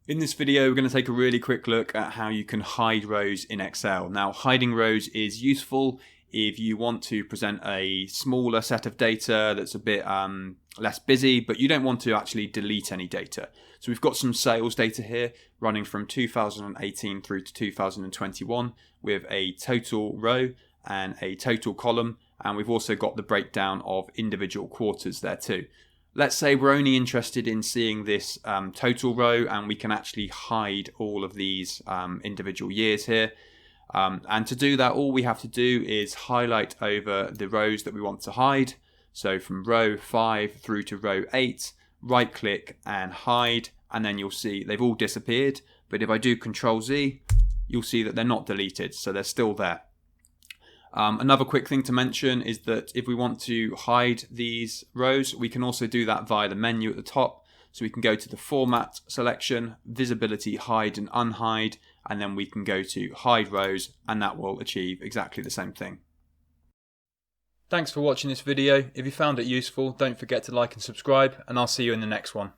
In this video, we're going to take a really quick look at how you can hide rows in Excel. Now, hiding rows is useful if you want to present a smaller set of data that's a bit less busy, but you don't want to actually delete any data. So we've got some sales data here running from 2018 through to 2021 with a total row and a total column, and we've also got the breakdown of individual quarters there too. Let's say we're only interested in seeing this total row, and we can actually hide all of these individual years here. And to do that, all we have to do is highlight over the rows that we want to hide. So from row 5 through to row 8, right click and hide, and then you'll see they've all disappeared. But if I do Control Z, you'll see that they're not deleted, so they're still there. Another quick thing to mention is that if we want to hide these rows, we can also do that via the menu at the top. So we can go to the Format selection, Visibility, Hide and Unhide, and then we can go to Hide Rows, and that will achieve exactly the same thing. Thanks for watching this video. If you found it useful, don't forget to like and subscribe, and I'll see you in the next one.